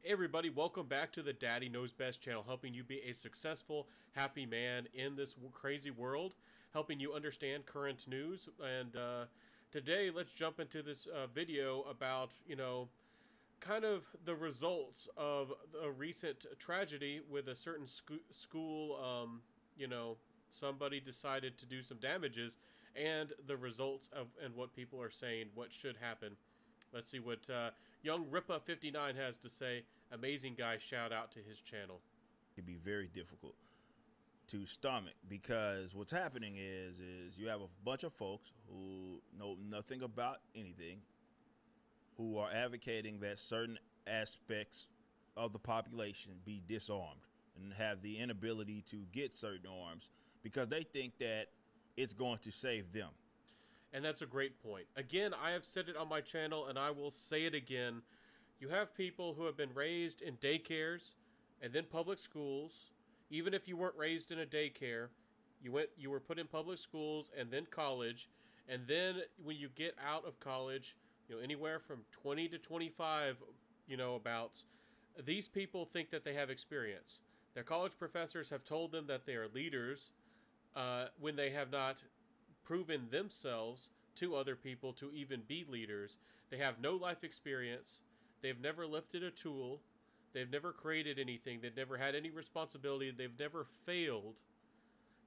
Hey everybody, welcome back to the Daddy Knows Best channel, helping you be a successful, happy man in this crazy world, helping you understand current news. And today, let's jump into this video about, kind of the results of a recent tragedy with a certain school, somebody decided to do some damages, and the results of and what people are saying, what should happen. Let's see what young Ripa59 has to say. Amazing guy, shout out to his channel. It can be very difficult to stomach because what's happening is you have a bunch of folks who know nothing about anything, who are advocating that certain aspects of the population be disarmed and have the inability to get certain arms because they think that it's going to save them. And that's a great point. Again, I have said it on my channel, and I will say it again. You have people who have been raised in daycares and then public schools. Even if you weren't raised in a daycare, you were put in public schools and then college. And then when you get out of college, anywhere from 20 to 25, abouts, these people think that they have experience. Their college professors have told them that they are leaders when they have not proven themselves to other people to even be leaders. They have no life experience. They've never lifted a tool. They've never created anything. They've never had any responsibility. They've never failed.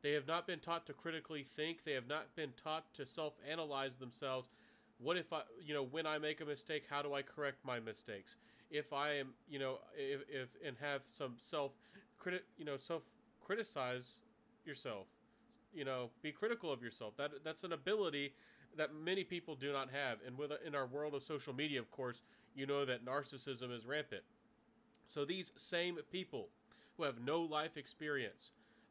They have not been taught to critically think. They have not been taught to self-analyze themselves. What if when I make a mistake, how do I correct my mistakes? If I am, if and have some self-criticize yourself. Be critical of yourself. That's an ability that many people do not have. And in our world of social media, of course, you know that narcissism is rampant. So these same people who have no life experience,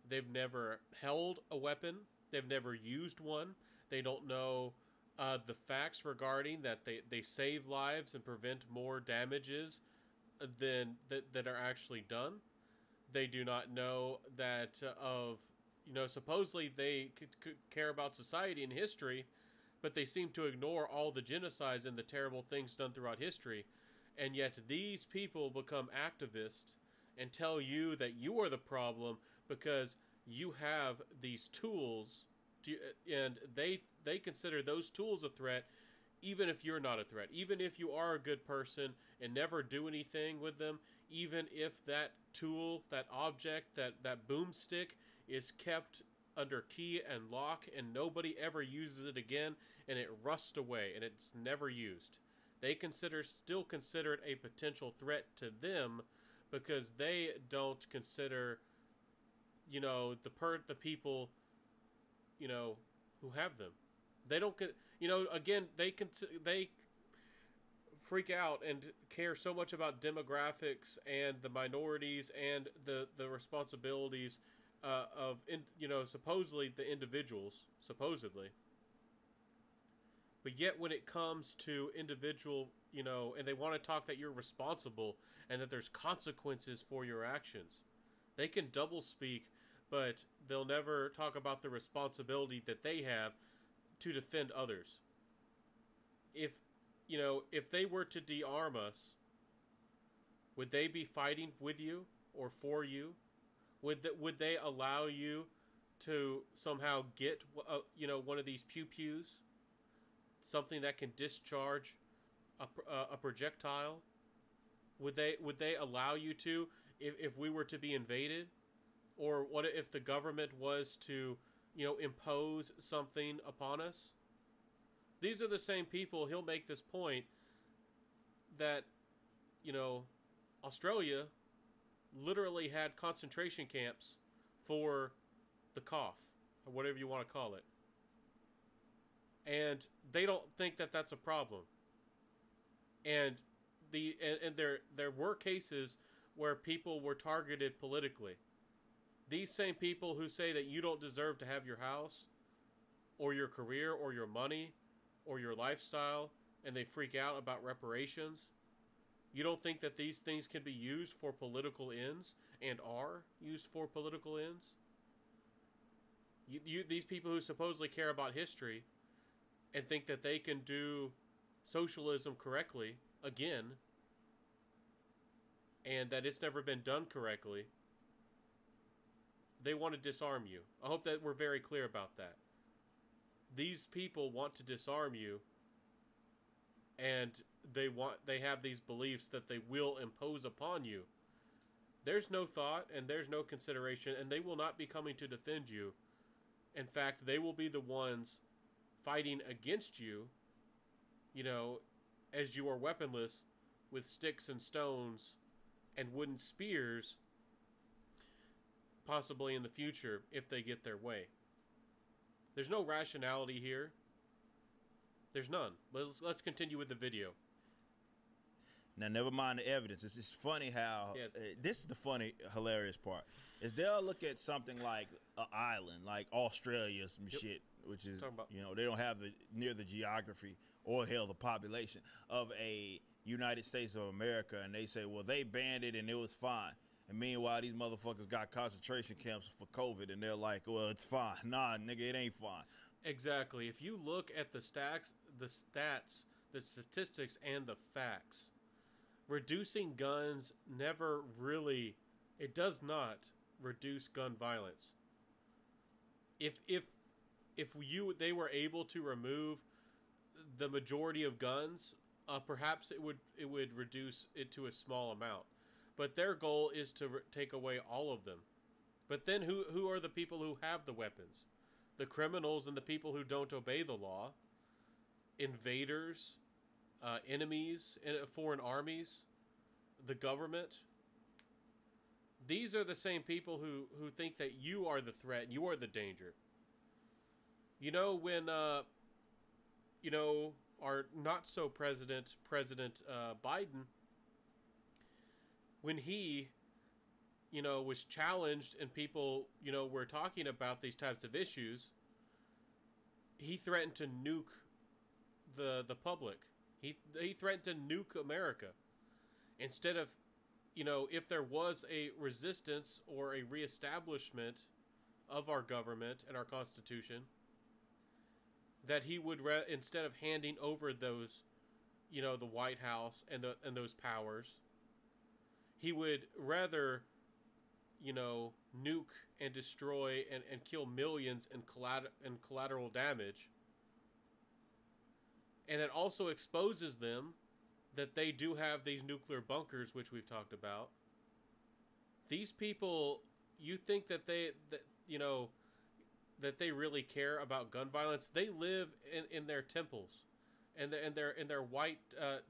they've never held a weapon, they've never used one, they don't know the facts regarding that they save lives and prevent more damages than that are actually done. They do not know that supposedly they could care about society and history, but they seem to ignore all the genocides and the terrible things done throughout history. And yet these people become activists and tell you that you are the problem because you have these tools, and they consider those tools a threat, even if you're not a threat, even if you are a good person and never do anything with them, even if that tool, that object, that boomstick is kept under key and lock and nobody ever uses it again and it rusts away and it's never used. They still consider it a potential threat to them because they don't consider, the people, who have them. They don't, again, they freak out and care so much about demographics and the minorities and the responsibilities of supposedly the individuals, supposedly. But yet when it comes to individual, and they want to talk that you're responsible and that there's consequences for your actions, they can double speak, but they'll never talk about the responsibility that they have to defend others. If they were to de-arm us, would they be fighting with you or for you? Would they allow you to somehow get one of these pew-pews, something that can discharge a projectile? Would they allow you to if we were to be invaded? Or what if the government was to impose something upon us? These are the same people. He'll make this point that Australia literally had concentration camps for the cough, or whatever you want to call it, and they don't think that that's a problem. And there were cases where people were targeted politically. These same people who say that you don't deserve to have your house or your career or your money or your lifestyle, and they freak out about reparations. You don't think that these things can be used for political ends and are used for political ends? These people who supposedly care about history and think that they can do socialism correctly again and that it's never been done correctly, they want to disarm you. I hope that we're very clear about that. These people want to disarm you, and they have these beliefs that they will impose upon you. There's no thought and there's no consideration, and they will not be coming to defend you. In fact, they will be the ones fighting against you, you know, as you are weaponless with sticks and stones and wooden spears, possibly in the future if they get their way. There's no rationality here. There's none. Let's continue with the video. Now, never mind the evidence. It's just funny how this is the funny, hilarious part. Is they'll look at something like an island, like Australia, some shit, which is, you know, they don't have near the geography or hell the population of a United States of America, and they say, well, they banned it and it was fine. And meanwhile, these motherfuckers got concentration camps for COVID, and they're like, well, it's fine. Nah, nigga, it ain't fine. Exactly. If you look at the stats, the statistics, and the facts, reducing guns never really, it does not reduce gun violence. If they were able to remove the majority of guns, perhaps it would reduce it to a small amount. But their goal is to take away all of them. But then who are the people who have the weapons? The criminals and the people who don't obey the law. Invaders, enemies, foreign armies, the government. These are the same people who think that you are the threat and you are the danger. You know, when, you know, our not-so President Biden, when he, you know, was challenged and people, you know, were talking about these types of issues, he threatened to nuke the public. He threatened to nuke America. Instead of, you know, if there was a resistance or a reestablishment of our government and our Constitution, that he would, instead of handing over those, you know, the White House and those powers, he would rather, you know, nuke and destroy and kill millions in collateral damage. And it also exposes them that they do have these nuclear bunkers, which we've talked about. These people, you think that you know, that they really care about gun violence? They live in their temples, and in their white,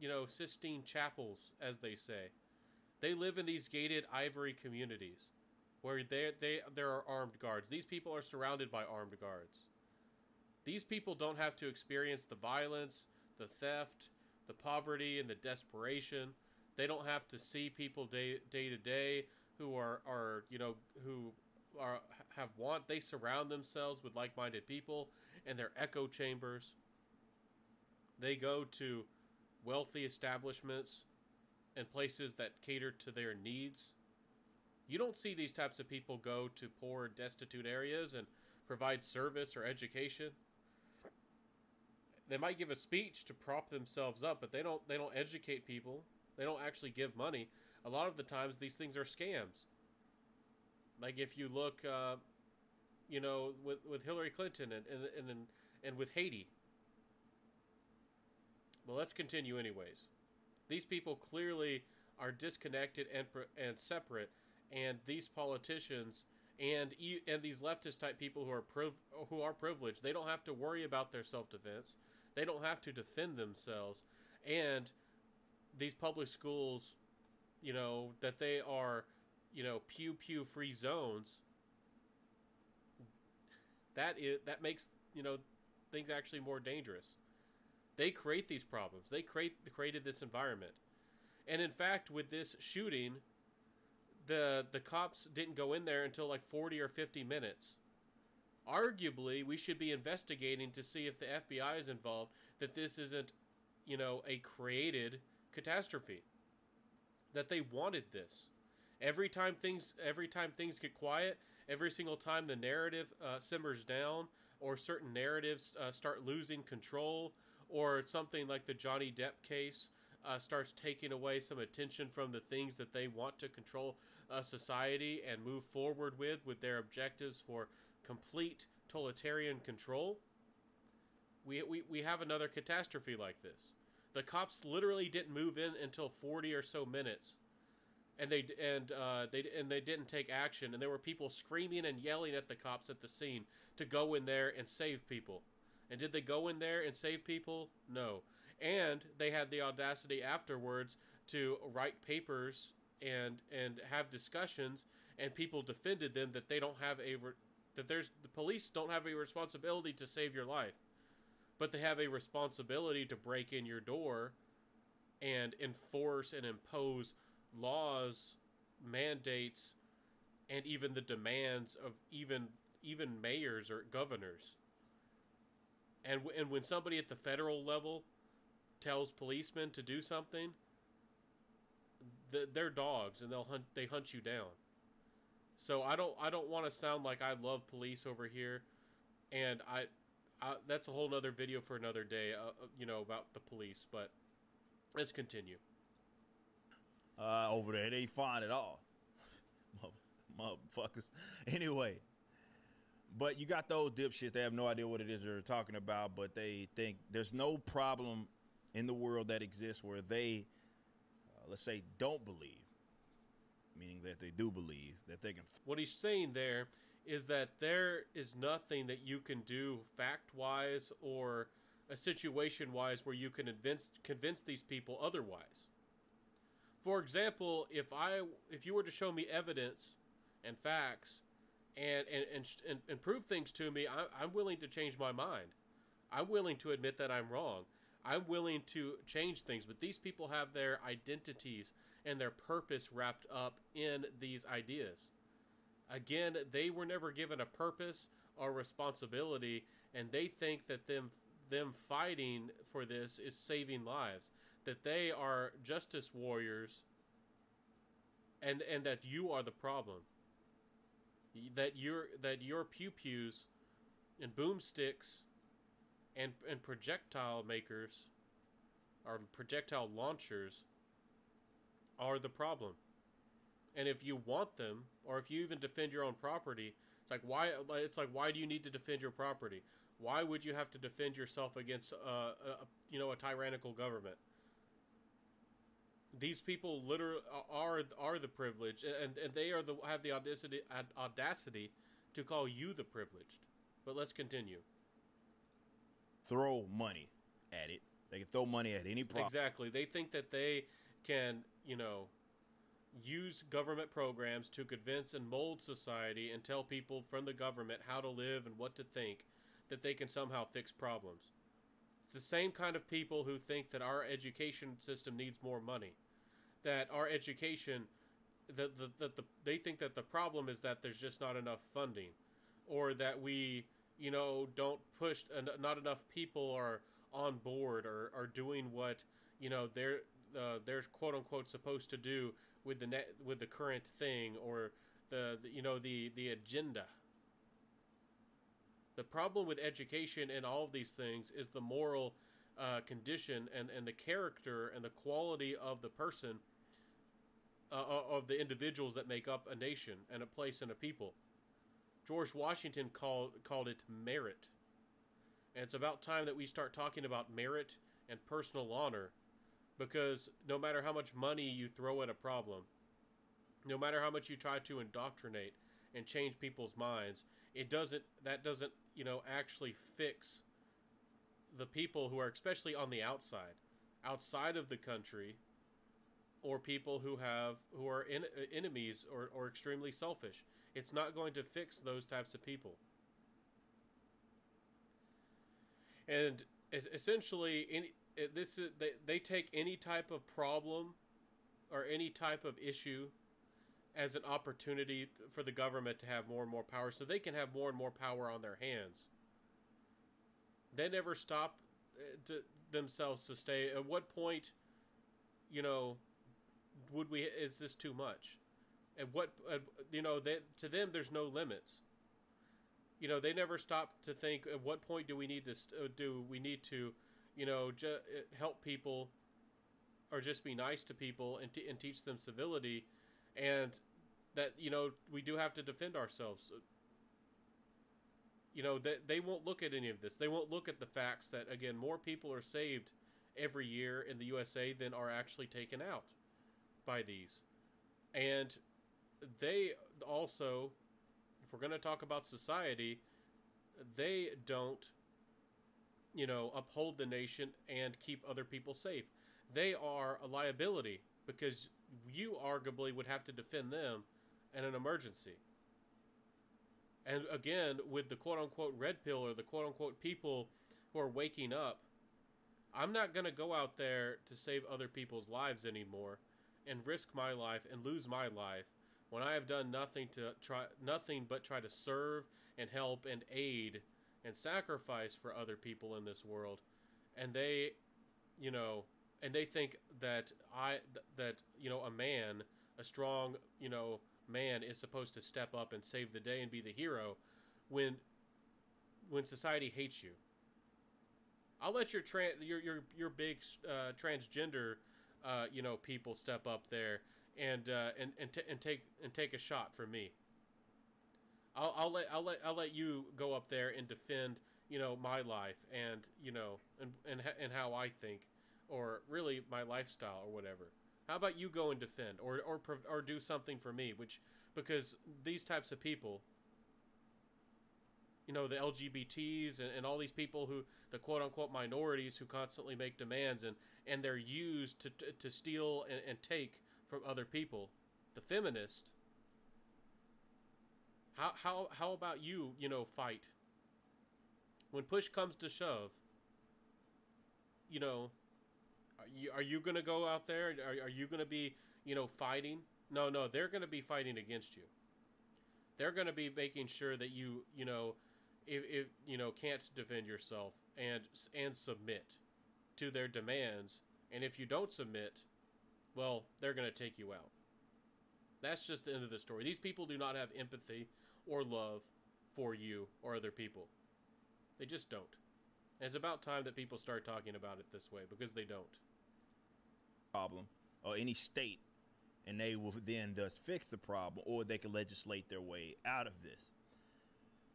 you know, Sistine chapels, as they say. They live in these gated ivory communities where there are armed guards. These people are surrounded by armed guards. These people don't have to experience the violence, the theft, the poverty, and the desperation. They don't have to see people day to day who are you know, who have want. They surround themselves with like-minded people in their echo chambers. They go to wealthy establishments and places that cater to their needs. You don't see these types of people go to poor, destitute areas and provide service or education. They might give a speech to prop themselves up, but they don't educate people. They don't actually give money. A lot of the times these things are scams. Like if you look, you know, with Hillary Clinton and with Haiti. Well, let's continue anyways. These people clearly are disconnected and separate, and these politicians and these leftist type people who are privileged, they don't have to worry about their self-defense. They don't have to defend themselves. And these public schools, you know, that they are, you know, pew free zones. That makes, you know, things actually more dangerous. They create these problems. They created this environment. And in fact, with this shooting, the cops didn't go in there until like 40 or 50 minutes. Arguably, we should be investigating to see if the FBI is involved, that this isn't, you know, a created catastrophe. That they wanted this. Every time things get quiet, every single time the narrative simmers down, or certain narratives start losing control, or something like the Johnny Depp case starts taking away some attention from the things that they want to control society and move forward with their objectives for complete totalitarian control, we have another catastrophe like this. The cops literally didn't move in until 40 or so minutes, and they didn't take action, and there were people screaming and yelling at the cops at the scene to go in there and save people. And did they go in there and save people? No. And they had the audacity afterwards to write papers and have discussions, and people defended them that they don't have the police don't have a responsibility to save your life, but they have a responsibility to break in your door and enforce and impose laws, mandates, and even the demands of even mayors or governors. And when somebody at the federal level tells policemen to do something, they're dogs, and they hunt you down. So I don't want to sound like I love police over here, and I that's a whole nother video for another day, about the police. But let's continue. Over there, it ain't fine at all, motherfuckers. Anyway, but you got those dipshits. They have no idea what it is they're talking about, but they think there's no problem in the world that exists where they, let's say, don't believe, meaning that they do believe that they can. What he's saying there is that there is nothing that you can do fact-wise or a situation-wise where you can convince these people otherwise. For example, if you were to show me evidence and facts and prove things to me, I'm willing to change my mind. I'm willing to admit that I'm wrong. I'm willing to change things, but these people have their identities and their purpose wrapped up in these ideas. Again, they were never given a purpose or responsibility, and they think that them fighting for this is saving lives, that they are justice warriors, and that you are the problem. That your pew-pews and boomsticks and projectile makers or projectile launchers are the problem. And if you want them, or if you even defend your own property, it's like why do you need to defend your property? Why would you have to defend yourself against a tyrannical government? These people literally are the privileged, and they have the audacity to call you the privileged. But let's continue. Throw money at it. They can throw money at any problem. Exactly. They think that they can, use government programs to convince and mold society and tell people from the government how to live and what to think, that they can somehow fix problems. It's the same kind of people who think that our education system needs more money, that our education, they think that the problem is that there's just not enough funding, or that we, don't push, not enough people are on board or are doing what, they're quote unquote supposed to do with the current thing, or the agenda. The problem with education and all of these things is the moral condition and the character and the quality of the person, of the individuals that make up a nation and a place and a people. George Washington called it merit. And it's about time that we start talking about merit and personal honor, because no matter how much money you throw at a problem, no matter how much you try to indoctrinate and change people's minds, that doesn't actually fix the people who are especially on the outside of the country, or people who are enemies or extremely selfish. It's not going to fix those types of people. And essentially, they take any type of problem or any type of issue as an opportunity for the government to have more and more power, so they can have more and more power on their hands. They never stop themselves to stay. At what point, is this too much? At what, to them, there's no limits. They never stop to think, at what point do we need to help people or just be nice to people and teach them civility, and that we do have to defend ourselves. They won't look at any of this. They won't look at the facts that, again, more people are saved every year in the USA than are actually taken out by these. And they also, if we're going to talk about society, they don't, uphold the nation and keep other people safe. They are a liability because you arguably would have to defend them in an emergency. And again, with the quote-unquote red pill or the quote-unquote people who are waking up, I'm not going to go out there to save other people's lives anymore and risk my life and lose my life when I have done nothing but try to serve and help and aid and sacrifice for other people in this world. And they, and they think that a man, a strong, man is supposed to step up and save the day and be the hero when society hates you. I'll let your big transgender people step up there and take a shot for me. I'll let you go up there and defend my life and and how I think, or really my lifestyle or whatever. How about you go and defend or do something for me, because these types of people, the LGBTs and all these people who, the quote-unquote minorities who constantly make demands and they're used to steal and take from other people. The feminist, how about you, fight? When push comes to shove, are you going to go out there? Are you going to be, fighting? No, they're going to be fighting against you. They're going to be making sure that you, if can't defend yourself and submit to their demands. And if you don't submit, well, they're going to take you out. That's just the end of the story. These people do not have empathy or love for you or other people. They just don't. And it's about time that people start talking about it this way, because they don't. Problem, or any state, and they will then thus fix the problem, or they can legislate their way out of this.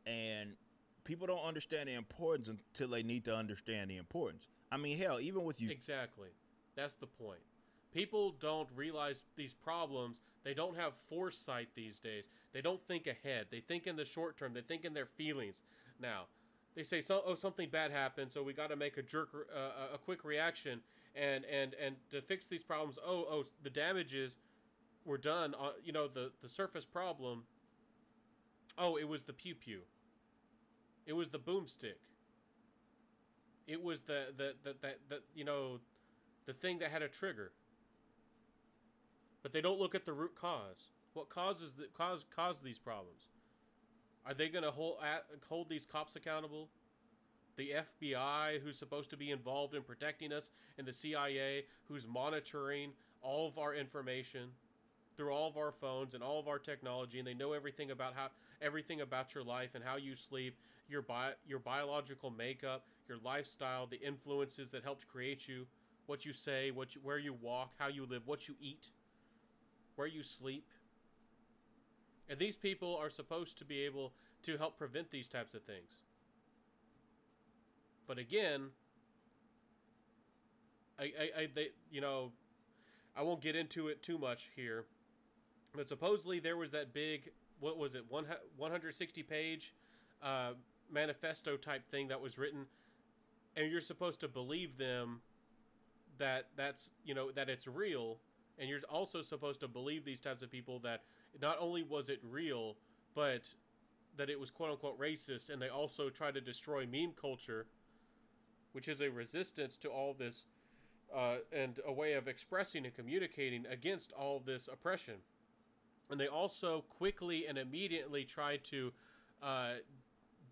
And people don't understand the importance until they need to understand the importance. I mean, hell, even with you. Exactly. That's the point. People don't realize these problems. They don't have foresight these days. They don't think ahead. They think in the short term. They think in their feelings. Now, they say, something bad happened, so we got to make a quick reaction, and to fix these problems. The damages were done on, the surface problem. Oh, it was the pew pew. It was the boomstick. It was the thing that had a trigger. But they don't look at the root cause. What causes these problems? Are they going to hold these cops accountable? The FBI, who's supposed to be involved in protecting us, and the CIA, who's monitoring all of our information through all of our phones and all of our technology, and they know everything about your life and how you sleep, your biological makeup, your lifestyle, the influences that helped create you, what you say, where you walk, how you live, what you eat, where you sleep. And these people are supposed to be able to help prevent these types of things. But again, I won't get into it too much here. But supposedly there was that big, 160-page manifesto type thing that was written, and you're supposed to believe them that it's real, and you're also supposed to believe these types of people that not only was it real, but that it was quote-unquote racist, and they also tried to destroy meme culture, which is a resistance to all this, and a way of expressing and communicating against all this oppression. And they also quickly and immediately tried to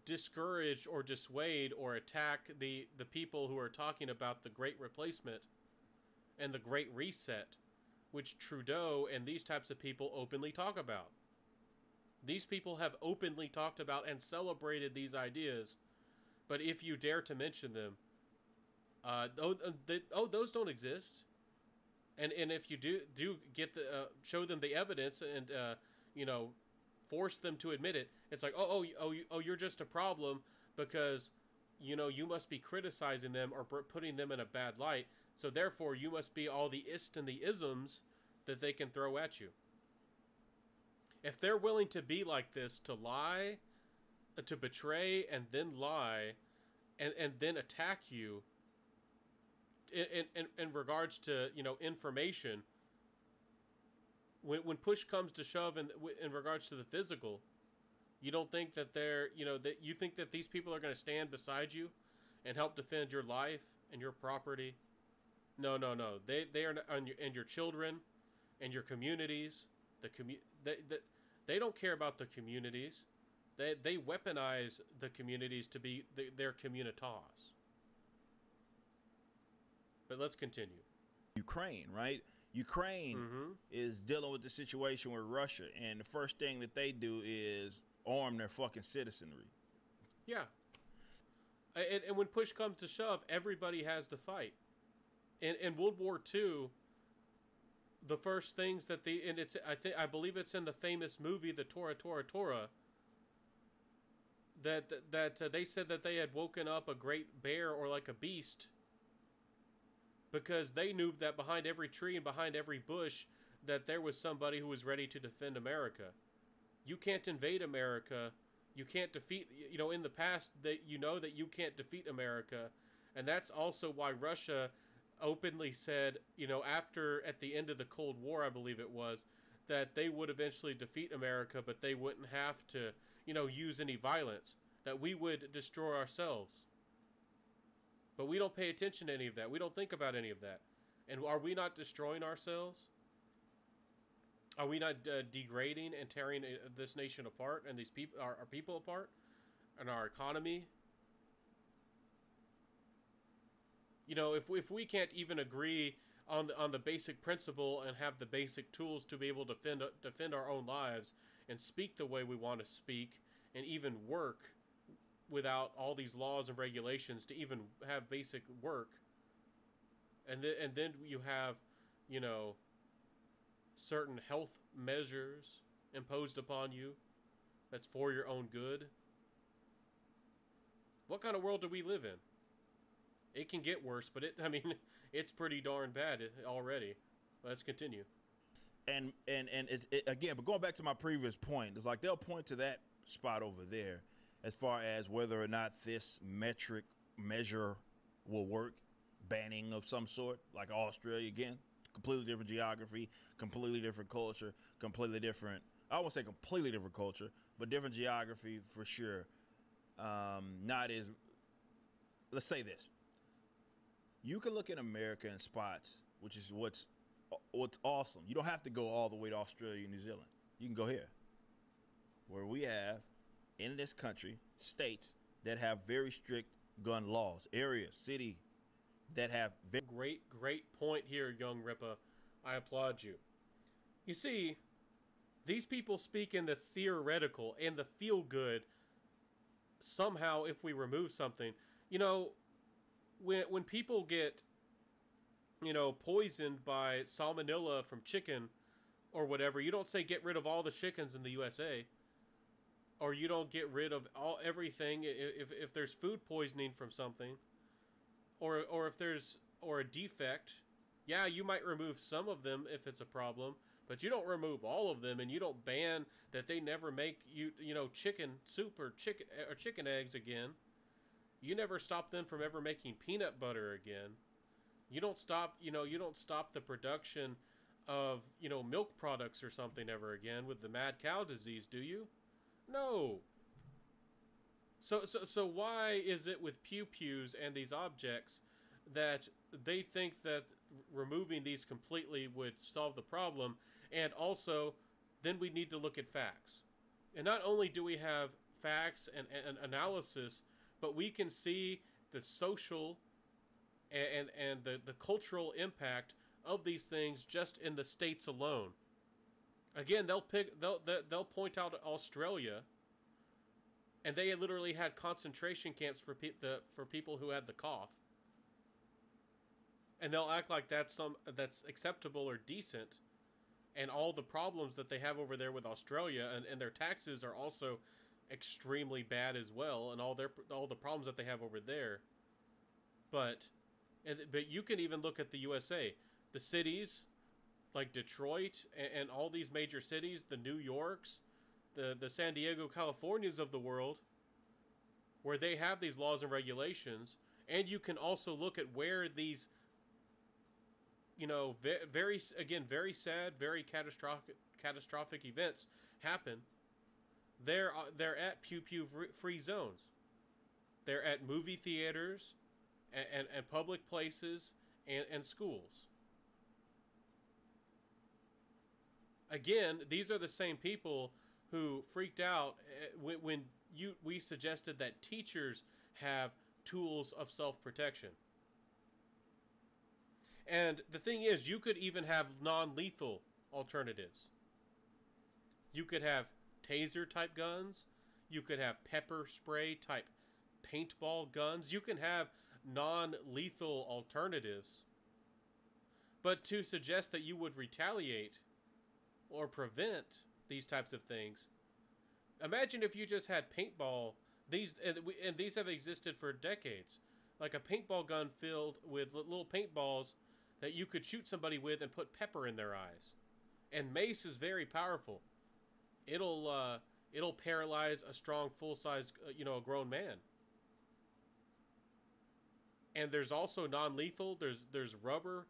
discourage or dissuade or attack the people who are talking about the Great Replacement and the Great Reset, which Trudeau and these types of people openly talk about. These people have openly talked about and celebrated these ideas, but if you dare to mention them, those don't exist. And if you do get the show them the evidence and you know, force them to admit it, it's like, you're just a problem because, you know, you must be criticizing them or putting them in a bad light. So therefore, you must be all the ist and the isms that they can throw at you. If they're willing to be like this, to lie, to betray, and then lie, and then attack you in regards to, you know, information, when push comes to shove in regards to the physical, you don't think that they're, you know, that you think that these people are going to stand beside you and help defend your life and your property? No. They are, and your children and your communities. They don't care about the communities. They weaponize the communities to be their communitas. But let's continue. Ukraine, right? Ukraine is dealing with the situation with Russia, and the first thing that they do is arm their fucking citizenry. Yeah. And when push comes to shove, everybody has to fight. In World War II, the first things that I believe it's in the famous movie, the Tora Tora Tora, that they said that they had woken up a great bear or like a beast, because they knew that behind every tree and behind every bush that there was somebody who was ready to defend America. You can't invade America. You can't defeat, you know, in the past that you know that you can't defeat America. And that's also why Russia openly said, you know, at the end of the Cold War, I believe it was, that they would eventually defeat America, but they wouldn't have to, you know, use any violence, that we would destroy ourselves. But we don't pay attention to any of that. We don't think about any of that. And are we not destroying ourselves? Are we not degrading and tearing this nation apart and these people, our people apart, and our economy? You know, if we can't even agree on the basic principle and have the basic tools to be able to defend our own lives and speak the way we want to speak and even work without all these laws and regulations to even have basic work, and then you have, you know, certain health measures imposed upon you that's for your own good. What kind of world do we live in? It can get worse, but it's pretty darn bad already. Let's continue. And it's again, but going back to my previous point, it's like they'll point to that spot over there as far as whether or not this measure will work, banning of some sort, like Australia again, completely different geography, completely different culture, completely different, I won't say completely different culture, but different geography for sure. Not as, let's say this. You can look in America in spots, which is what's awesome. You don't have to go all the way to Australia and New Zealand. You can go here, where we have, in this country, states that have very strict gun laws, areas, city that have great point here, young Ripa. I applaud you. You see, these people speak in the theoretical and the feel good. Somehow, if we remove something, you know, when people get, you know, poisoned by salmonella from chicken or whatever, you don't say get rid of all the chickens in the USA. Or you don't get rid of everything if there's food poisoning from something, or if there's a defect. Yeah, you might remove some of them if it's a problem, but you don't remove all of them, and you don't ban that they never make you know, chicken soup or chicken eggs again. You never stop them from ever making peanut butter again. You don't stop the production of, you know, milk products or something ever again with the mad cow disease, do you? No. So why is it with pew-pews and these objects that they think that removing these completely would solve the problem? And also, then we need to look at facts. And not only do we have facts and analysis, but we can see the social and the cultural impact of these things just in the states alone. Again, they'll point out Australia, and they literally had concentration camps for people who had the cough. and they'll act like that's acceptable or decent, and all the problems that they have over there with Australia, and their taxes are also extremely bad as well, and all the problems that they have over there. But you can even look at the USA, the cities like Detroit and all these major cities, the New Yorks, the San Diego, Californias of the world, where they have these laws and regulations. And you can also look at where these, very sad, very catastrophic events happen. They're at pew pew free zones. They're at movie theaters and public places and schools. Again, these are the same people who freaked out when we suggested that teachers have tools of self-protection. And the thing is, you could even have non-lethal alternatives. You could have taser type guns. You could have pepper spray type paintball guns. You can have non-lethal alternatives. But to suggest that you would retaliate or prevent these types of things, imagine if you just had paintball. These have existed for decades, like a paintball gun filled with little paintballs that you could shoot somebody with and put pepper in their eyes. And mace is very powerful. It'll paralyze a strong, full-size, a grown man. And there's also non-lethal. There's rubber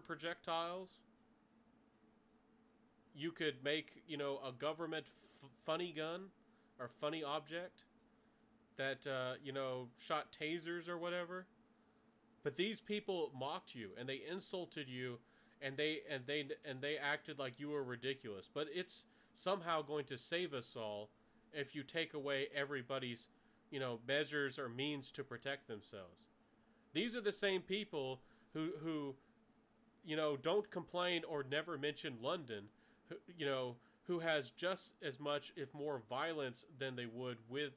projectiles. You could make, a government funny gun or funny object that, shot tasers or whatever. But these people mocked you and they insulted you, and they acted like you were ridiculous. But it's somehow going to save us all if you take away everybody's, measures or means to protect themselves. These are the same people who don't complain or never mention London, who has just as much, if more, violence than they would with,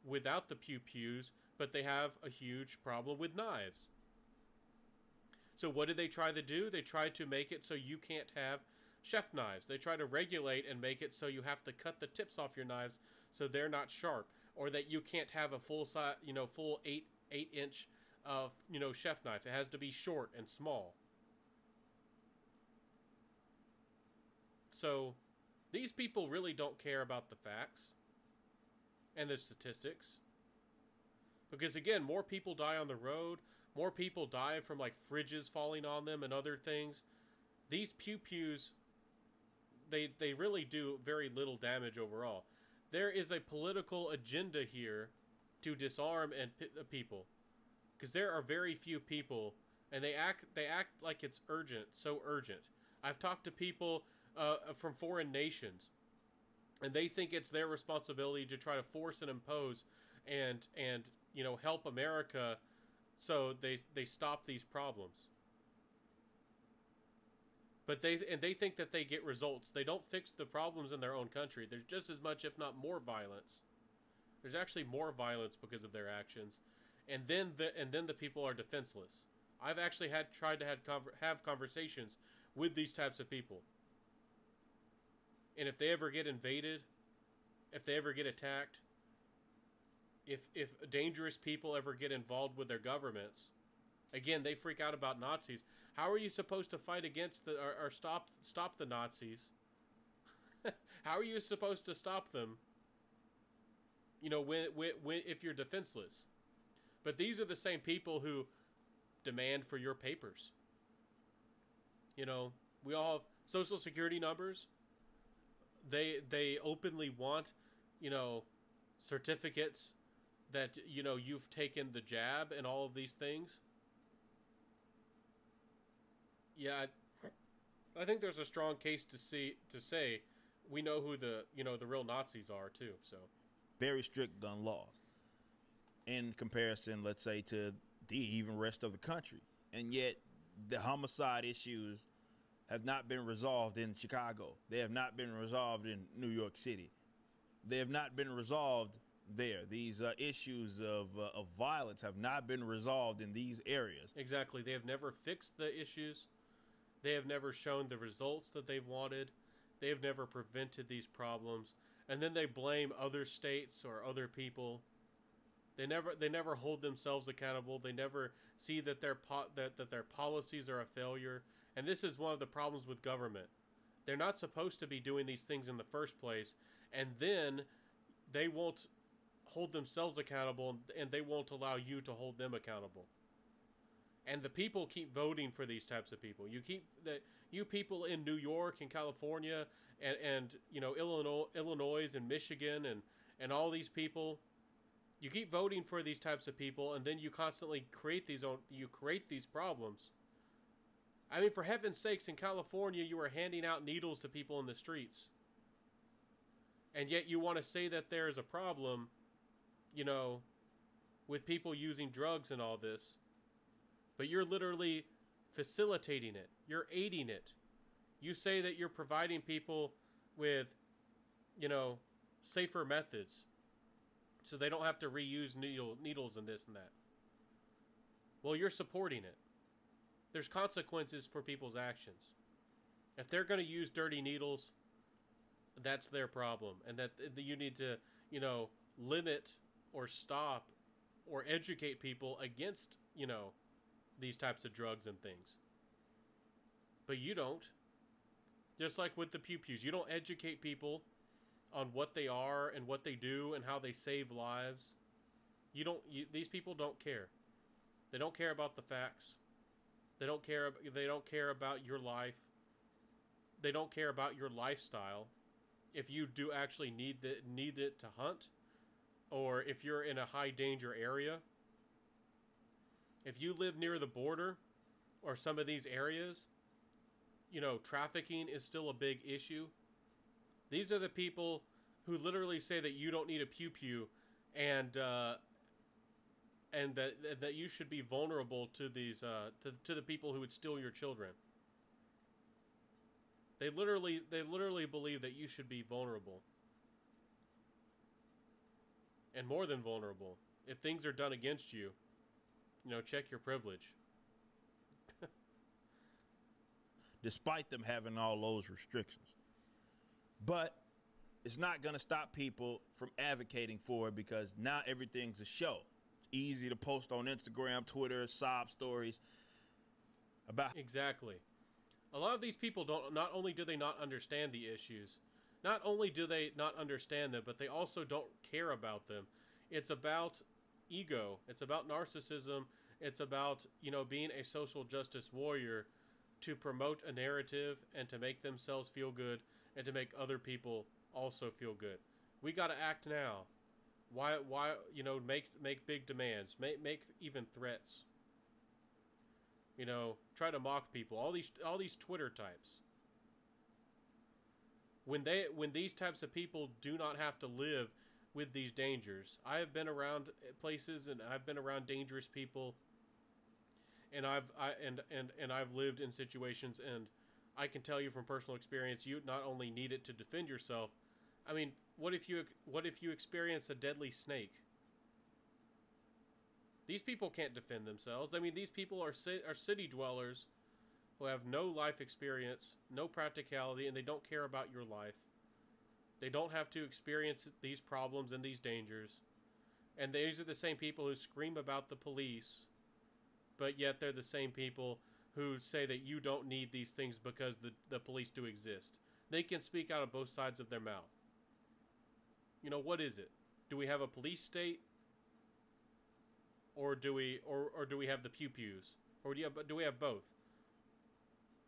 without the pew-pews, but they have a huge problem with knives. So what did they try to do? They tried to make it so you can't have chef knives. They try to regulate and make it so you have to cut the tips off your knives so they're not sharp, or that you can't have a full size, full 8-inch, chef knife. It has to be short and small. So these people really don't care about the facts and the statistics. Because again, more people die on the road, more people die from like fridges falling on them and other things. These pew-pews, they really do very little damage overall. There is a political agenda here to disarm people. Because there are very few people, and they act like it's urgent, so urgent. I've talked to people from foreign nations, and they think it's their responsibility to try to force and impose and help America so they stop these problems. But they think that they get results. They don't fix the problems in their own country. There's just as much, if not more, violence. There's actually more violence because of their actions. And then the people are defenseless. I've actually tried to have conversations with these types of people. And if they ever get invaded, if they ever get attacked, if dangerous people ever get involved with their governments, again, they freak out about Nazis. How are you supposed to fight against or stop the Nazis? How are you supposed to stop them? When if you're defenseless? But these are the same people who demand for your papers. We all have social security numbers. They openly want, certificates that, you've taken the jab and all of these things. Yeah, I think there's a strong case to say we know who the real Nazis are too. So very strict gun laws in comparison, let's say, to the even rest of the country, and yet the homicide issues have not been resolved in Chicago. They have not been resolved in New York City. They have not been resolved there. These issues of violence have not been resolved in these areas. Exactly. They have never fixed the issues. They have never shown the results that they've wanted. They have never prevented these problems. And then they blame other states or other people. They never hold themselves accountable. They never see that that their policies are a failure. And this is one of the problems with government. They're not supposed to be doing these things in the first place, and then they won't hold themselves accountable, and they won't allow you to hold them accountable. And the people keep voting for these types of people. You people in New York and California and you know Illinois and Michigan and all these people, you keep voting for these types of people, and then you constantly create these problems. I mean, for heaven's sakes, in California, you are handing out needles to people in the streets. And yet you want to say that there is a problem, you know, with people using drugs and all this. But you're literally facilitating it. You're aiding it. You say that you're providing people with, you know, safer methods, so they don't have to reuse needles and this and that. Well, you're supporting it. There's consequences for people's actions. If they're going to use dirty needles, that's their problem. And that you need to, you know, limit or stop or educate people against, you know, these types of drugs and things. But you don't. Just like with the pew-pews, you don't educate people on what they are and what they do and how they save lives. These people don't care. They don't care about the facts. They don't care about your life. They don't care about your lifestyle. If you do actually need it to hunt, or if you're in a high danger area. If you live near the border or some of these areas, you know, trafficking is still a big issue. These are the people who literally say that you don't need a pew-pew and that you should be vulnerable to these to the people who would steal your children. They literally believe that you should be vulnerable. And more than vulnerable. If things are done against you, you know, check your privilege. Despite them having all those restrictions. But it's not going to stop people from advocating for it, because now everything's a show. It's easy to post on Instagram, Twitter, sob stories about... Exactly. A lot of these people not only do they not understand the issues, not only do they not understand them, but they also don't care about them. It's about ego. It's about narcissism. It's about, you know, being a social justice warrior to promote a narrative and to make themselves feel good and to make other people also feel good. We got to act now. Why, you know, make big demands, make even threats. You know, try to mock people. All these Twitter types. When these types of people do not have to live with these dangers. I have been around places and I've been around dangerous people, and I've lived in situations, and I can tell you from personal experience, you not only need it to defend yourself. I mean, what if you experience a deadly snake? These people can't defend themselves. I mean, these people are city dwellers who have no life experience, no practicality, and they don't care about your life. They don't have to experience these problems and these dangers. And these are the same people who scream about the police, but yet they're the same people who say that you don't need these things because the police do exist. They can speak out of both sides of their mouth. You know, what is it? Do we have a police state? Or do we have the pew-pews? Or do we have both?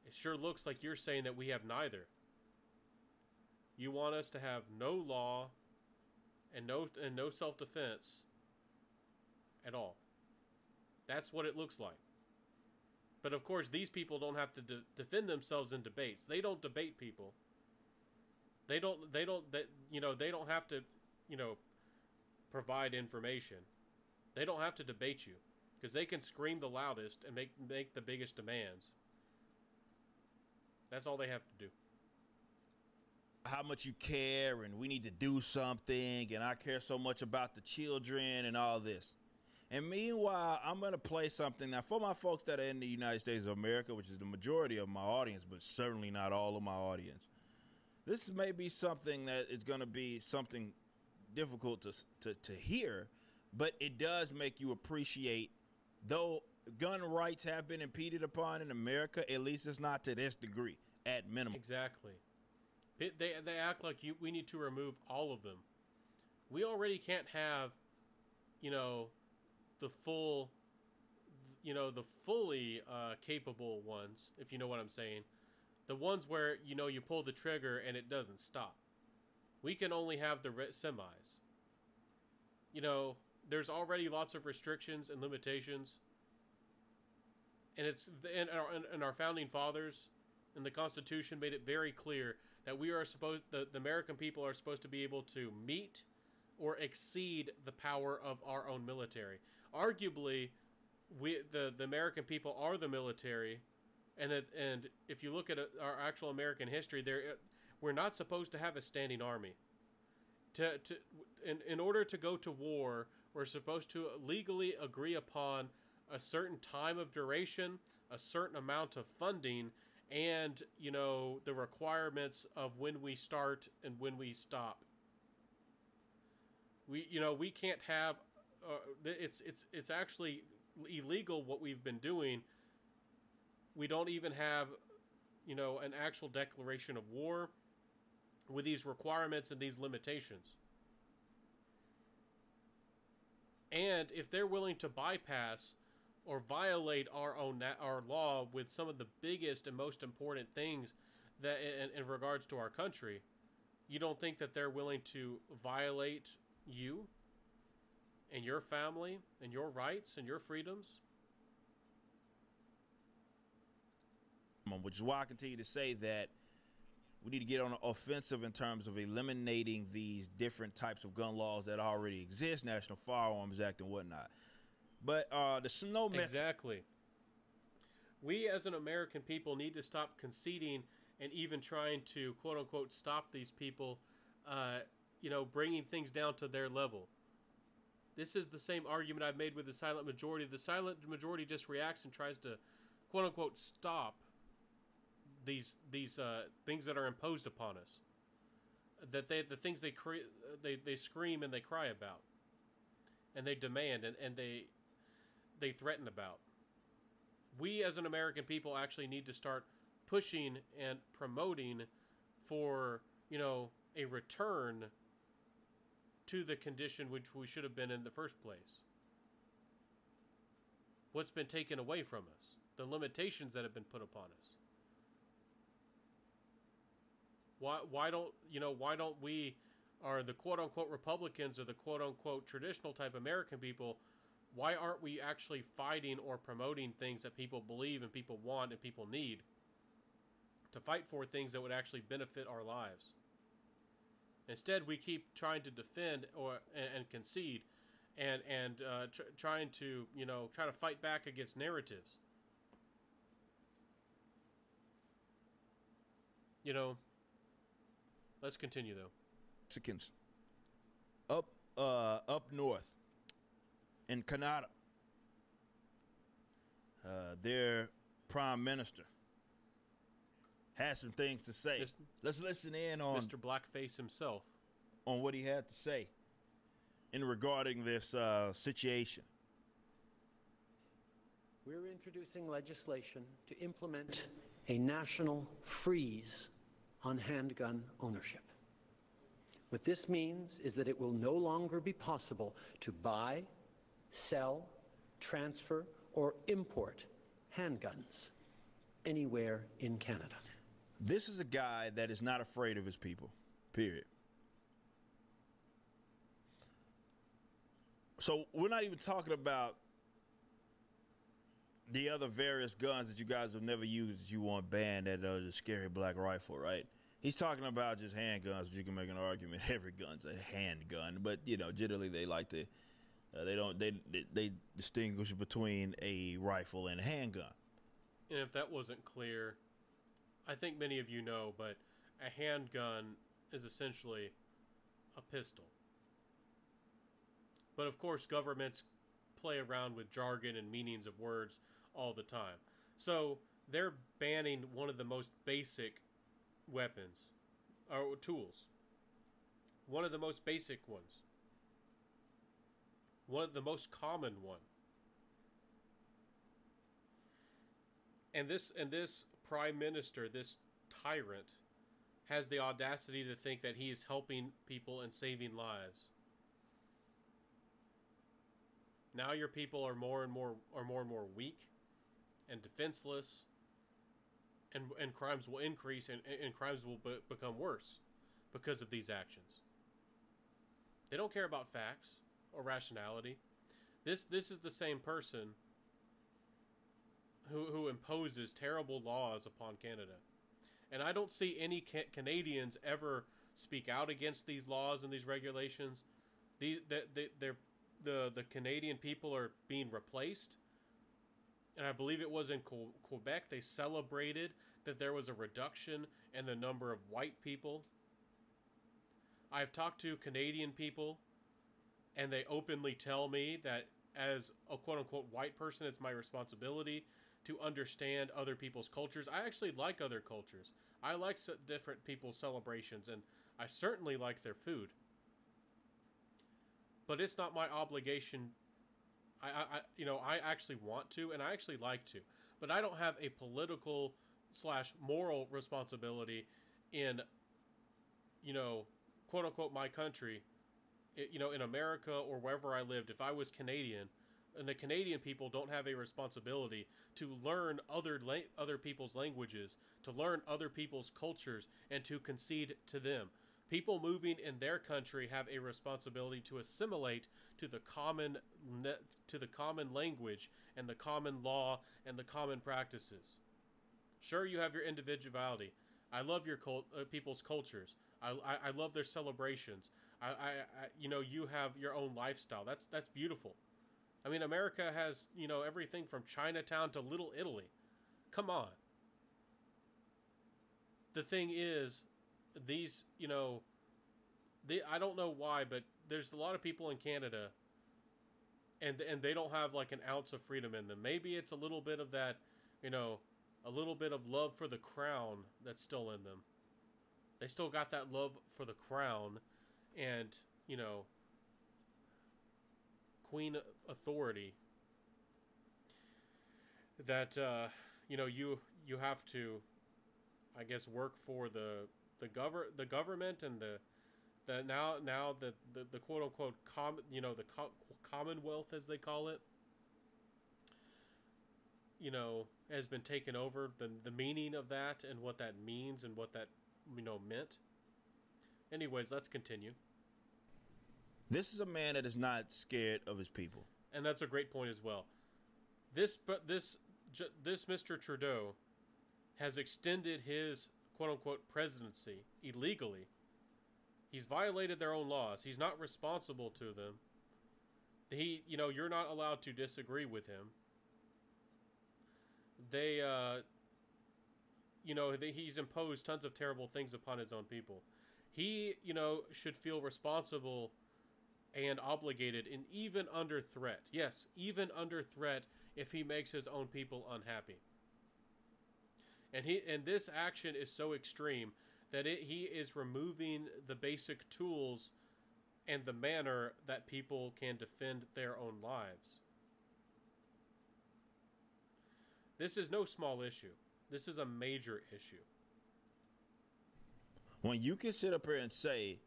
It sure looks like you're saying that we have neither. You want us to have no law and no self-defense at all. That's what it looks like. But of course, these people don't have to defend themselves in debates. They don't debate people. They don't have to, you know, provide information. They don't have to debate you, because they can scream the loudest and make the biggest demands. That's all they have to do. how much you care and we need to do something and I care so much about the children and all this. And meanwhile, I'm going to play something now for my folks that are in the United States of America, which is the majority of my audience, but certainly not all of my audience. This may be something that is going to be something difficult to hear, but it does make you appreciate, though gun rights have been impeded upon in America, at least it's not to this degree, at minimum. Exactly. They act like we need to remove all of them. We already can't have, the full, the fully capable ones, if you know what I'm saying. The ones where, you pull the trigger and it doesn't stop. We can only have the semis. There's already lots of restrictions and limitations. And it's in our founding fathers and the Constitution made it very clear that the American people are supposed to be able to meet or exceed the power of our own military. Arguably, the American people are the military, and if you look at our actual American history, we're not supposed to have a standing army. In order to go to war, we're supposed to legally agree upon a certain time of duration, a certain amount of funding, and the requirements of when we start and when we stop. We can't have it's actually illegal what we've been doing. We don't even have an actual declaration of war with these requirements and these limitations. And if they're willing to bypass or violate our law with some of the biggest and most important things that in regards to our country, you don't think that they're willing to violate you and your family and your rights and your freedoms? Which is why I continue to say that we need to get on the offensive in terms of eliminating these different types of gun laws that already exist, National Firearms Act and whatnot. But the snow exactly. We as an American people need to stop conceding and even trying to quote unquote stop these people, bringing things down to their level. This is the same argument I've made with the silent majority. The silent majority just reacts and tries to quote unquote stop these things that are imposed upon us. That the things they scream and they cry about, and they demand and they threaten about. We as an American people actually need to start pushing and promoting for, a return to the condition which we should have been in the first place. What's been taken away from us, the limitations that have been put upon us. Why don't we, or the quote unquote Republicans or the quote unquote traditional type American people, why aren't we actually fighting or promoting things that people believe and people want and people need to fight for things that would actually benefit our lives? Instead, we keep trying to defend and concede and trying to fight back against narratives. Let's continue though. Mexicans up north in Canada, their prime minister had some things to say. Let's listen in on Mr. Blackface himself, on what he had to say in regarding this situation. We're introducing legislation to implement a national freeze on handgun ownership. What this means is that it will no longer be possible to buy, sell, transfer, or import handguns anywhere in Canada. This is a guy that is not afraid of his people, period. So we're not even talking about the other various guns that you guys have never used that you want banned, that the scary black rifle, right? He's talking about just handguns, but you can make an argument every gun's a handgun. But, generally they like to, they distinguish between a rifle and a handgun. And if that wasn't clear, I think many of you know, but a handgun is essentially a pistol. But of course, governments play around with jargon and meanings of words all the time. So they're banning one of the most basic weapons or tools. One of the most basic ones. One of the most common one. And this prime minister, this tyrant, has the audacity to think that he is helping people and saving lives. Now your people are more and more weak and defenseless, and crimes will increase, and crimes will become worse because of these actions. They don't care about facts or rationality. This is the same person who imposes terrible laws upon Canada. And I don't see any Canadians ever speak out against these laws and these regulations. The Canadian people are being replaced. And I believe it was in Quebec, they celebrated that there was a reduction in the number of white people. I've talked to Canadian people, and they openly tell me that as a quote-unquote white person, it's my responsibility to understand other people's cultures. I actually like other cultures. I like different people's celebrations, and I certainly like their food. But it's not my obligation. I actually want to, and I actually like to, but I don't have a political / moral responsibility in, quote unquote, my country, in America or wherever I lived. If I was Canadian, and the Canadian people don't have a responsibility to learn other people's languages, to learn other people's cultures, and to concede to them. People moving in their country have a responsibility to assimilate to the common language and the common law and the common practices. Sure, you have your individuality. I love your people's cultures. I love their celebrations. You have your own lifestyle. That's beautiful. I mean, America has, everything from Chinatown to Little Italy. Come on. The thing is, these, I don't know why, but there's a lot of people in Canada, and they don't have like an ounce of freedom in them. Maybe it's a little bit of that, a little bit of love for the crown that's still in them. They still got that love for the crown and, queen authority that, you have to, I guess, work for the government and the quote unquote Commonwealth, as they call it, has been taken over. The meaning of that and what that means and what that meant. Anyways, let's continue. This is a man that is not scared of his people, and that's a great point as well. This Mr. Trudeau has extended his quote-unquote presidency illegally. He's violated their own laws. He's not responsible to them. You're not allowed to disagree with him. He's imposed tons of terrible things upon his own people. He, should feel responsible and obligated, and even under threat. Yes, even under threat if he makes his own people unhappy. And this action is so extreme that he is removing the basic tools and the manner that people can defend their own lives. This is no small issue. This is a major issue. When you can sit up here and say,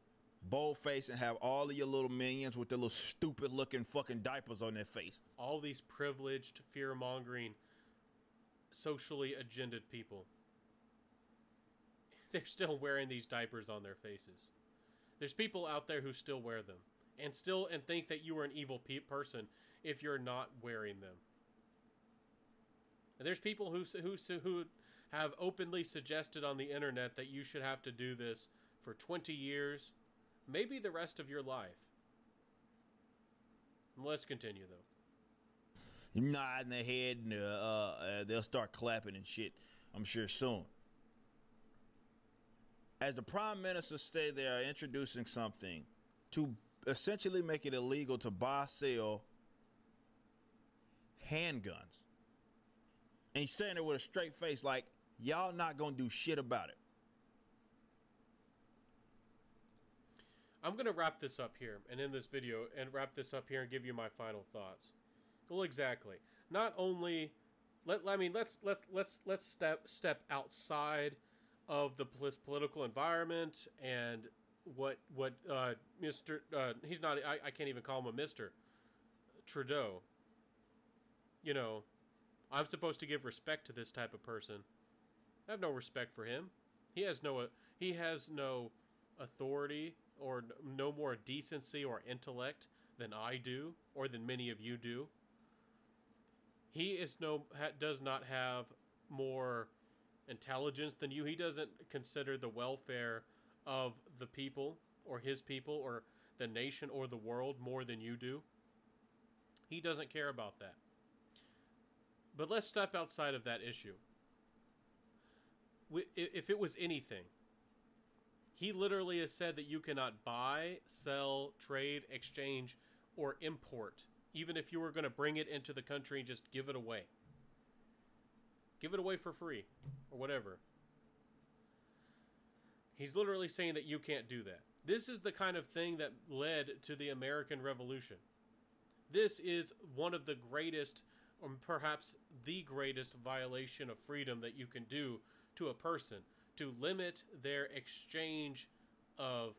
boldface, and have all of your little minions with their little stupid looking fucking diapers on their face. All these privileged, fear-mongering, socially agendaed people. They're still wearing these diapers on their faces. There's people out there who still wear them and think that you are an evil person if you're not wearing them. And there's people who have openly suggested on the internet that you should have to do this for 20 years, maybe the rest of your life. Let's continue, though. Nodding their head, and they'll start clapping and shit, I'm sure, soon. as the prime minister stated, they are introducing something to essentially make it illegal to buy, sell handguns. And he's saying it with a straight face, like, y'all not gonna do shit about it. I'm gonna wrap this up here and end this video and wrap this up here and give you my final thoughts. Well, exactly. Not only let's step outside of the political environment and what Mr. He's not, I can't even call him a Mr. Trudeau. You know, I'm supposed to give respect to this type of person. I have no respect for him. He has no authority or no more decency or intellect than I do or than many of you do. He does not have more intelligence than you. He doesn't consider the welfare of the people or his people or the nation or the world more than you do. He doesn't care about that. But let's step outside of that issue. If it was anything, he literally has said that you cannot buy, sell, trade, exchange, or import, even if you were going to bring it into the country and just give it away. Give it away for free, or whatever. He's literally saying that you can't do that. This is the kind of thing that led to the American Revolution. This is one of the greatest, or perhaps the greatest violation of freedom that you can do to a person, to limit their exchange of,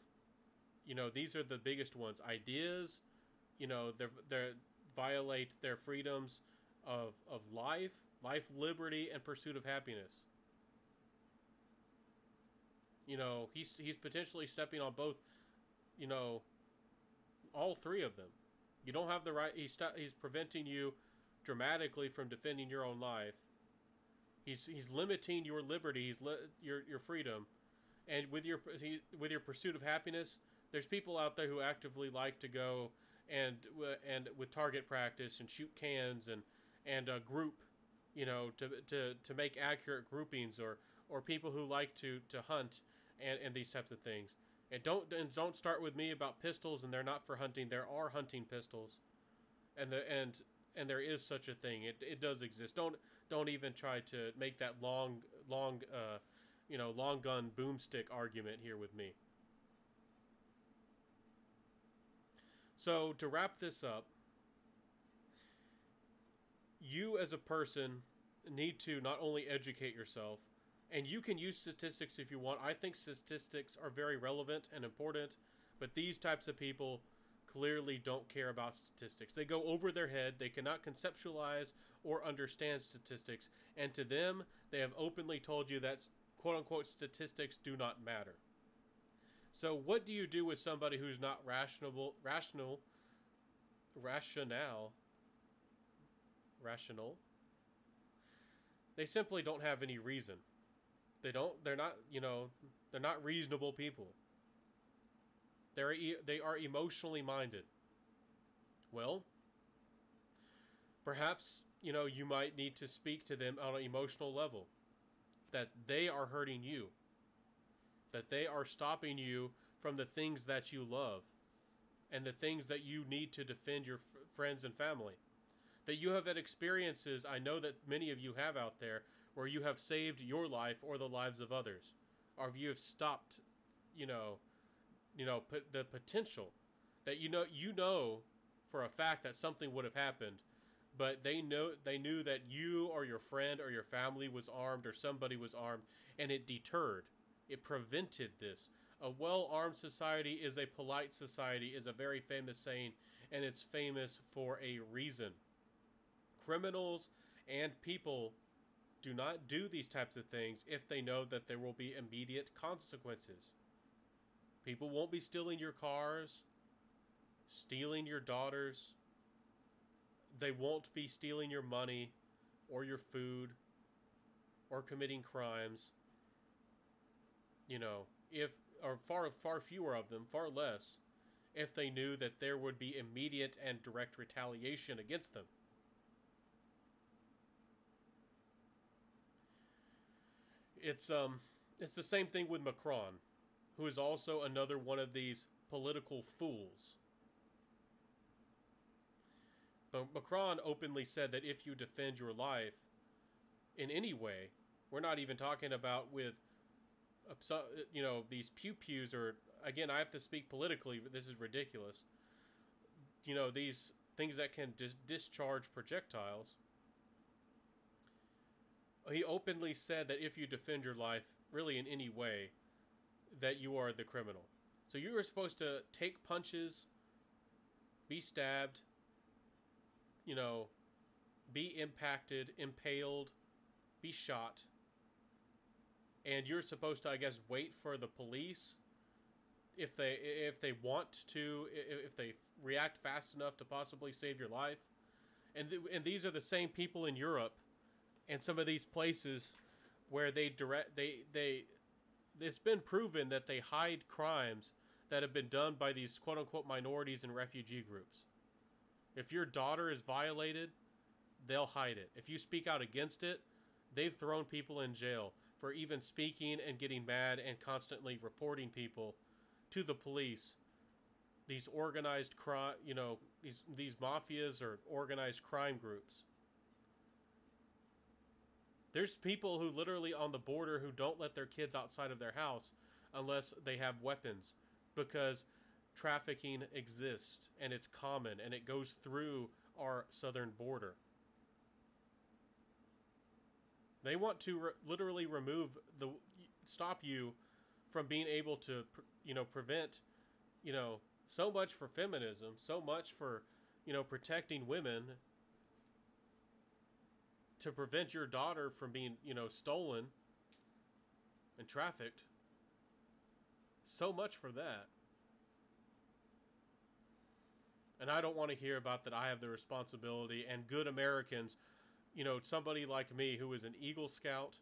you know, these are the biggest ones, ideas, you know, they violate their freedoms of life, liberty, and pursuit of happiness. You know, he's potentially stepping on both, you know, all three of them. You don't have the right. He's preventing you dramatically from defending your own life. He's limiting your liberty, your freedom, and with your pursuit of happiness. There's people out there who actively like to go and with target practice and shoot cans and group, you know, to make accurate groupings, or people who like to hunt and these types of things. And don't start with me about pistols, and they're not for hunting. There are hunting pistols, and there is such a thing. It does exist. Don't even try to make that long gun boomstick argument here with me. So to wrap this up, you as a person need to not only educate yourself, and you can use statistics if you want. I think statistics are very relevant and important, but these types of people clearly don't care about statistics. They go over their head. They cannot conceptualize or understand statistics, and to them, they have openly told you that quote-unquote statistics do not matter. So what do you do with somebody who's not rational? They simply don't have any reason. They're not reasonable people. They are emotionally minded. Well, perhaps, you know, you might need to speak to them on an emotional level. That they are hurting you. That they are stopping you from the things that you love. And the things that you need to defend your friends and family. That you have had experiences, I know that many of you have out there, where you have saved your life or the lives of others. Or you have stopped, the potential that you know for a fact that something would have happened, but they knew that you or your friend or your family was armed or somebody was armed, and it deterred. It prevented this. A well-armed society is a polite society is a very famous saying, and it's famous for a reason. Criminals and people do not do these types of things if they know that there will be immediate consequences. People won't be stealing your cars, stealing your daughters. They won't be stealing your money or your food or committing crimes. You know, far fewer of them, far less, if they knew that there would be immediate and direct retaliation against them. It's the same thing with Macron. who is also another one of these political fools. But Macron openly said that if you defend your life in any way, we're not even talking about with, these pew-pews, or, again, I have to speak politically, but this is ridiculous. These things that can discharge projectiles. He openly said that if you defend your life, really in any way, that you are the criminal. So you were supposed to take punches, be stabbed, be impacted, impaled, be shot. And you're supposed to, I guess, wait for the police if they want to, if they react fast enough to possibly save your life. And these are the same people in Europe and some of these places where it's been proven that they hide crimes that have been done by these quote-unquote minorities and refugee groups. If your daughter is violated, they'll hide it. If you speak out against it, they've thrown people in jail for even speaking and getting mad and constantly reporting people to the police. These organized crime, these mafias or organized crime groups. There's people who literally on the border who don't let their kids outside of their house unless they have weapons, because trafficking exists and it's common and it goes through our southern border. They want to literally stop you from being able to, prevent, so much for feminism, so much for, protecting women, to prevent your daughter from being, stolen and trafficked. So much for that. And I don't want to hear about that I have the responsibility, and good Americans, somebody like me who is an Eagle Scout,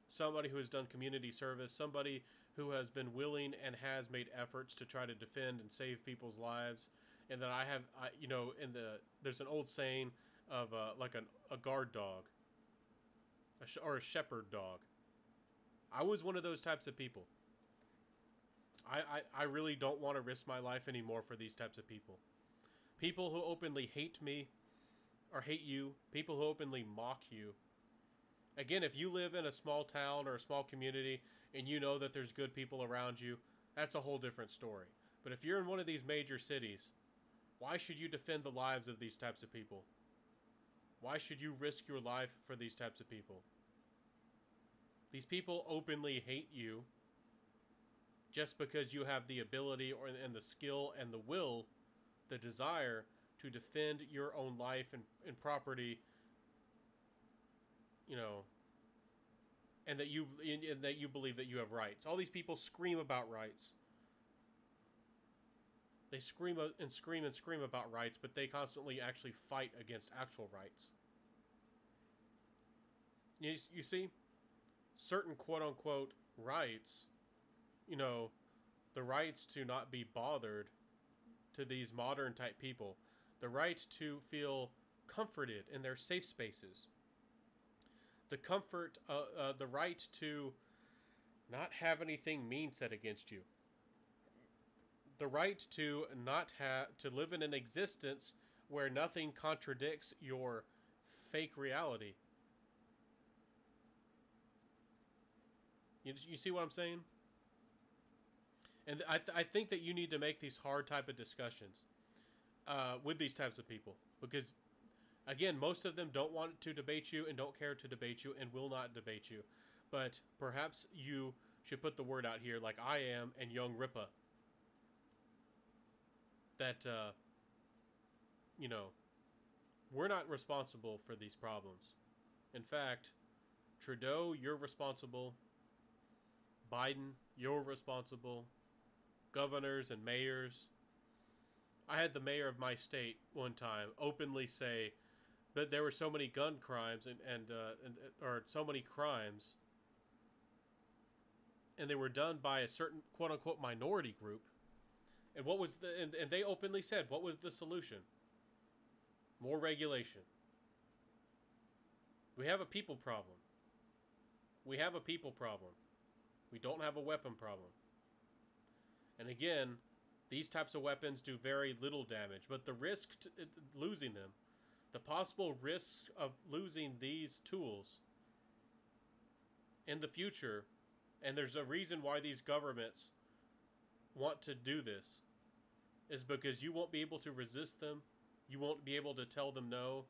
somebody who has done community service, somebody who has been willing and has made efforts to try to defend and save people's lives, and that there's an old saying of a guard dog, or a shepherd dog. I was one of those types of people. I really don't want to risk my life anymore for these types of people. People who openly hate me or hate you, people who openly mock you. Again, if you live in a small town or a small community and you know that there's good people around you, that's a whole different story. But if you're in one of these major cities, why should you defend the lives of these types of people? Why should you risk your life for these types of people? These people openly hate you just because you have the ability and the skill and the will, the desire to defend your own life and property, and that you believe that you have rights. All these people scream about rights. They scream and scream and scream about rights, but they constantly actually fight against actual rights. You see, certain quote-unquote rights, the rights to not be bothered, to these modern type people, the right to feel comforted in their safe spaces, the right to not have anything mean said against you, the right to live in an existence where nothing contradicts your fake reality. You see what I'm saying? And I think that you need to make these hard type of discussions with these types of people. Because, again, most of them don't want to debate you and don't care to debate you and will not debate you. But perhaps you should put the word out here like I am and Young Ripa. That, we're not responsible for these problems. In fact, Trudeau, you're responsible. Biden, you're responsible. Governors and mayors. I had the mayor of my state one time openly say that there were so many gun crimes or so many crimes, and they were done by a certain quote unquote minority group. And what was and they openly said, what was the solution? More regulation. We have a people problem. We have a people problem. We don't have a weapon problem. And again, these types of weapons do very little damage, but the risk to losing them, the possible risk of losing these tools in the future, and there's a reason why these governments want to do this, is because you won't be able to resist them, you won't be able to tell them no,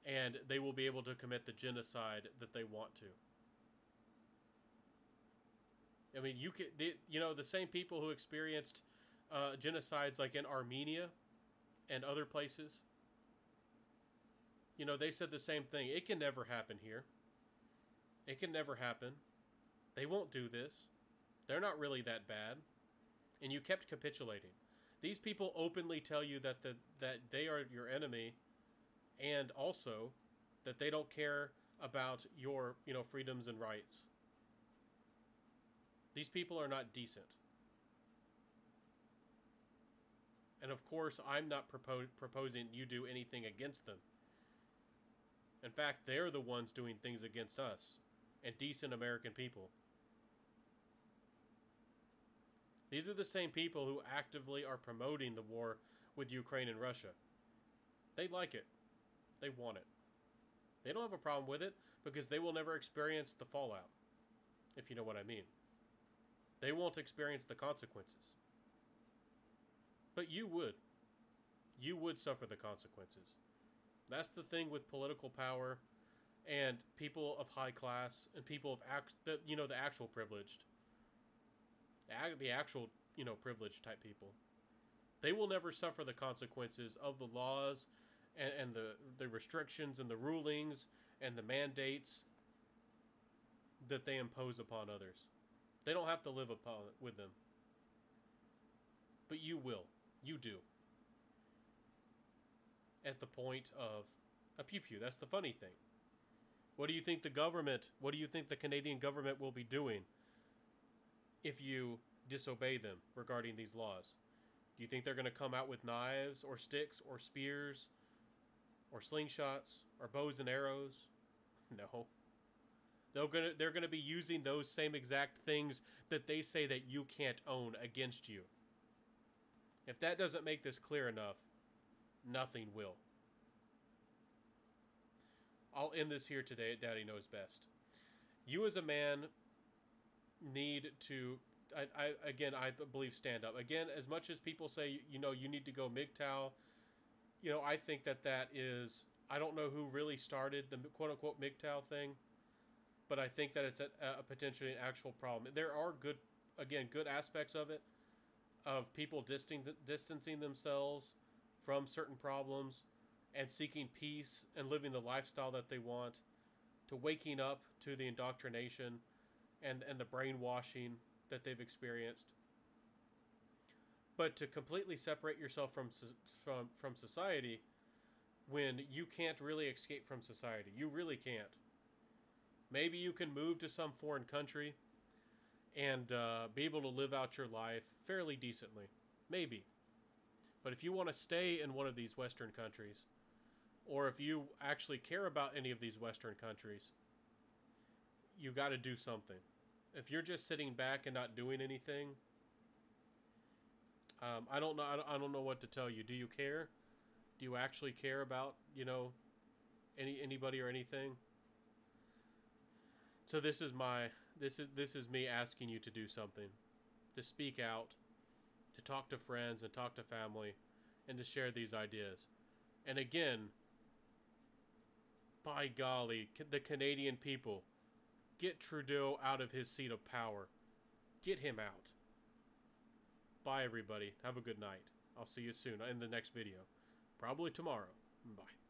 and they will be able to commit the genocide that they want to. I mean, the same people who experienced genocides like in Armenia and other places, they said the same thing. It can never happen here. It can never happen. They won't do this. They're not really that bad. And you kept capitulating. These people openly tell you that they are your enemy, and also that they don't care about your, freedoms and rights. These people are not decent. And of course, I'm not proposing you do anything against them. In fact, they're the ones doing things against us and decent American people. These are the same people who actively are promoting the war with Ukraine and Russia. They like it. They want it. They don't have a problem with it because they will never experience the fallout, if you know what I mean. They won't experience the consequences. But you would. You would suffer the consequences. That's the thing with political power and people of high class and people of the actual privileged. The actual, privileged type people. They will never suffer the consequences of the laws and the restrictions and the rulings and the mandates that they impose upon others. They don't have to live with them. But you will. You do. At the point of a pew-pew. That's the funny thing. What do you think the Canadian government will be doing if you disobey them regarding these laws? Do you think they're going to come out with knives or sticks or spears or slingshots or bows and arrows? No. They're going to be using those same exact things that they say that you can't own against you. If that doesn't make this clear enough, nothing will. I'll end this here today at Daddy Knows Best. You as a man need to, I believe, stand up. Again, as much as people say, you need to go MGTOW, I think that is, I don't know who really started the quote-unquote MGTOW thing, but I think that it's a potentially an actual problem. There are good aspects of it, of people distancing themselves from certain problems and seeking peace and living the lifestyle that they want, to waking up to the indoctrination and the brainwashing that they've experienced. But to completely separate yourself from society, when you can't really escape from society, you really can't. Maybe you can move to some foreign country and be able to live out your life fairly decently. Maybe. But if you want to stay in one of these Western countries, or if you actually care about any of these Western countries, you got to do something. If you're just sitting back and not doing anything, I don't know. I don't know what to tell you. Do you care? Do you actually care about anybody or anything? So this is me asking you to do something, to speak out, to talk to friends and talk to family, and to share these ideas. And again, by golly, the Canadian people, get Trudeau out of his seat of power. Get him out. Bye, everybody. Have a good night. I'll see you soon in the next video. Probably tomorrow. Bye.